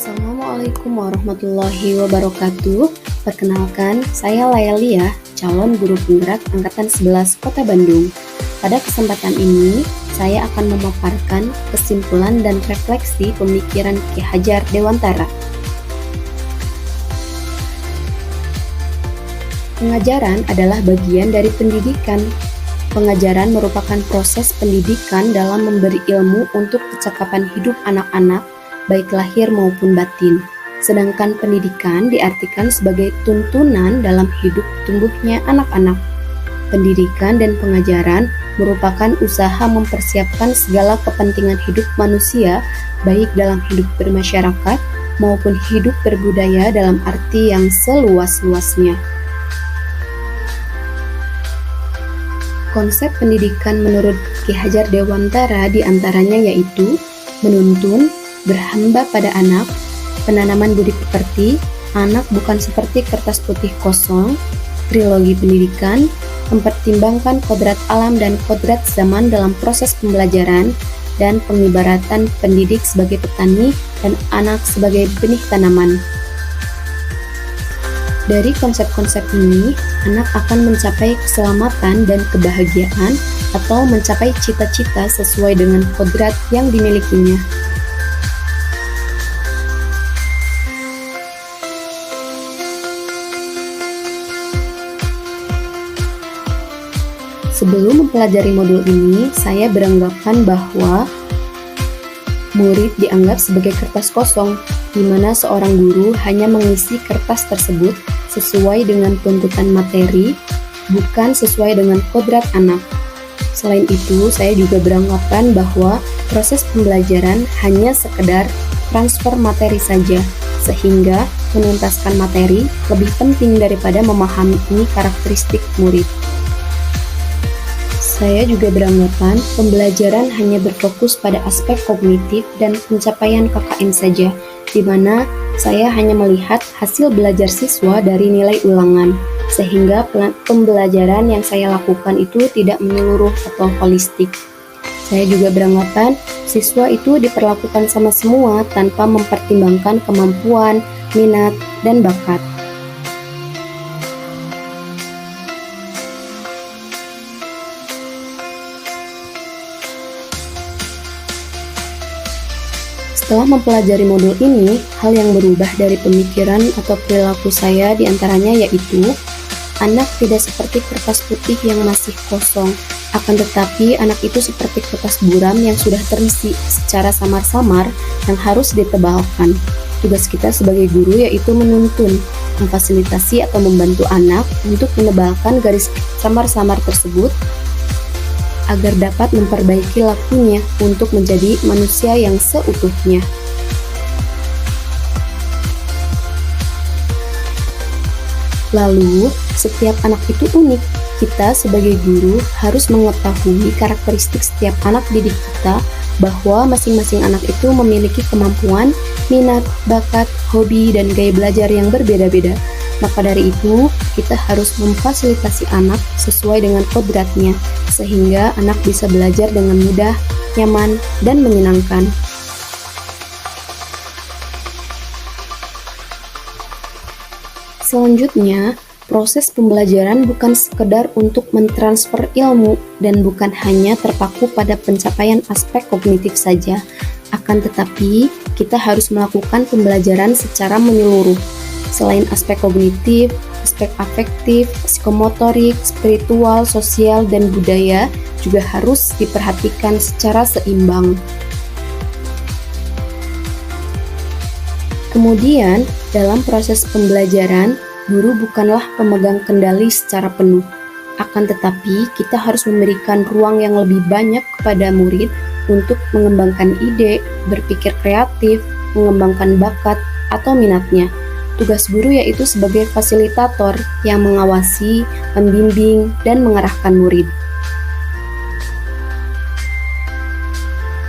Assalamualaikum warahmatullahi wabarakatuh. Perkenalkan, saya Laelia, calon guru penggerak Angkatan 11 Kota Bandung. Pada kesempatan ini, saya akan memaparkan kesimpulan dan refleksi pemikiran Ki Hajar Dewantara. Pengajaran adalah bagian dari pendidikan. Pengajaran merupakan proses pendidikan dalam memberi ilmu untuk kecakapan hidup anak-anak, baik lahir maupun batin. Sedangkan pendidikan diartikan sebagai tuntunan dalam hidup tumbuhnya anak-anak. Pendidikan dan pengajaran merupakan usaha mempersiapkan segala kepentingan hidup manusia, baik dalam hidup bermasyarakat maupun hidup berbudaya dalam arti yang seluas-luasnya. Konsep pendidikan menurut Ki Hajar Dewantara diantaranya yaitu menuntun, berhamba pada anak, penanaman budi pekerti, anak bukan seperti kertas putih kosong, trilogi pendidikan, mempertimbangkan kodrat alam dan kodrat zaman dalam proses pembelajaran, dan pengibaratan pendidik sebagai petani dan anak sebagai benih tanaman. Dari konsep-konsep ini, anak akan mencapai keselamatan dan kebahagiaan atau mencapai cita-cita sesuai dengan kodrat yang dimilikinya. Sebelum mempelajari modul ini, saya beranggapan bahwa murid dianggap sebagai kertas kosong, di mana seorang guru hanya mengisi kertas tersebut sesuai dengan tuntutan materi, bukan sesuai dengan kodrat anak. Selain itu, saya juga beranggapan bahwa proses pembelajaran hanya sekedar transfer materi saja, sehingga menuntaskan materi lebih penting daripada memahami karakteristik murid. Saya juga beranggapan pembelajaran hanya berfokus pada aspek kognitif dan pencapaian KKM saja, di mana saya hanya melihat hasil belajar siswa dari nilai ulangan, sehingga pembelajaran yang saya lakukan itu tidak menyeluruh atau holistik. Saya juga beranggapan siswa itu diperlakukan sama semua tanpa mempertimbangkan kemampuan, minat, dan bakat. Setelah mempelajari modul ini, hal yang berubah dari pemikiran atau perilaku saya diantaranya yaitu anak tidak seperti kertas putih yang masih kosong, akan tetapi anak itu seperti kertas buram yang sudah terisi secara samar-samar yang harus ditebalkan. Tugas kita sebagai guru yaitu menuntun, memfasilitasi atau membantu anak untuk menebalkan garis samar-samar tersebut agar dapat memperbaiki lakunya untuk menjadi manusia yang seutuhnya. Lalu, setiap anak itu unik. Kita sebagai guru harus mengetahui karakteristik setiap anak didik kita, bahwa masing-masing anak itu memiliki kemampuan, minat, bakat, hobi, dan gaya belajar yang berbeda-beda. Maka dari itu, kita harus memfasilitasi anak sesuai dengan kodratnya, sehingga anak bisa belajar dengan mudah, nyaman, dan menyenangkan. Selanjutnya, proses pembelajaran bukan sekedar untuk mentransfer ilmu dan bukan hanya terpaku pada pencapaian aspek kognitif saja, akan tetapi kita harus melakukan pembelajaran secara menyeluruh. Selain aspek kognitif, aspek afektif, psikomotorik, spiritual, sosial, dan budaya juga harus diperhatikan secara seimbang. Kemudian, dalam proses pembelajaran, guru bukanlah pemegang kendali secara penuh. Akan tetapi, kita harus memberikan ruang yang lebih banyak kepada murid untuk mengembangkan ide, berpikir kreatif, mengembangkan bakat atau minatnya. Tugas guru yaitu sebagai fasilitator yang mengawasi, membimbing, dan mengarahkan murid.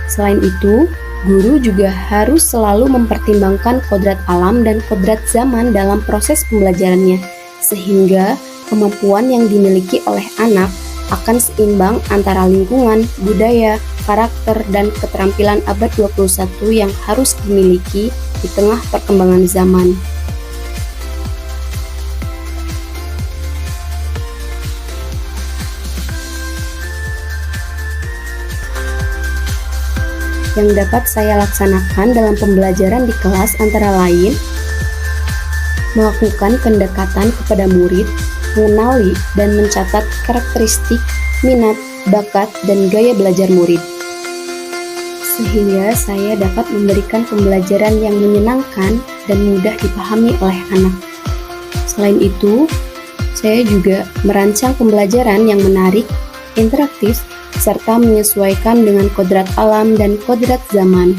Selain itu, guru juga harus selalu mempertimbangkan kodrat alam dan kodrat zaman dalam proses pembelajarannya, sehingga kemampuan yang dimiliki oleh anak akan seimbang antara lingkungan, budaya, karakter, dan keterampilan abad 21 yang harus dimiliki di tengah perkembangan zaman. Yang dapat saya laksanakan dalam pembelajaran di kelas antara lain melakukan pendekatan kepada murid, mengenali dan mencatat karakteristik, minat, bakat, dan gaya belajar murid, sehingga saya dapat memberikan pembelajaran yang menyenangkan dan mudah dipahami oleh anak. Selain itu, saya juga merancang pembelajaran yang menarik, interaktif, serta menyesuaikan dengan kodrat alam dan kodrat zaman.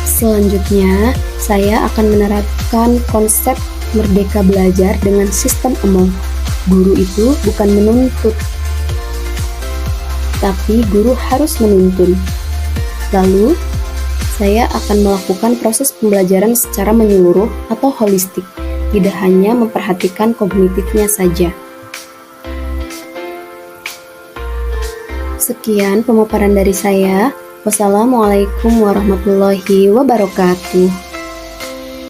Selanjutnya, saya akan menerapkan konsep merdeka belajar dengan sistem EMO. Guru itu bukan menuntut, tapi guru harus menuntun. Lalu, saya akan melakukan proses pembelajaran secara menyeluruh atau holistik, tidak hanya memperhatikan kognitifnya saja. Sekian pemaparan dari saya. Wassalamualaikum warahmatullahi wabarakatuh.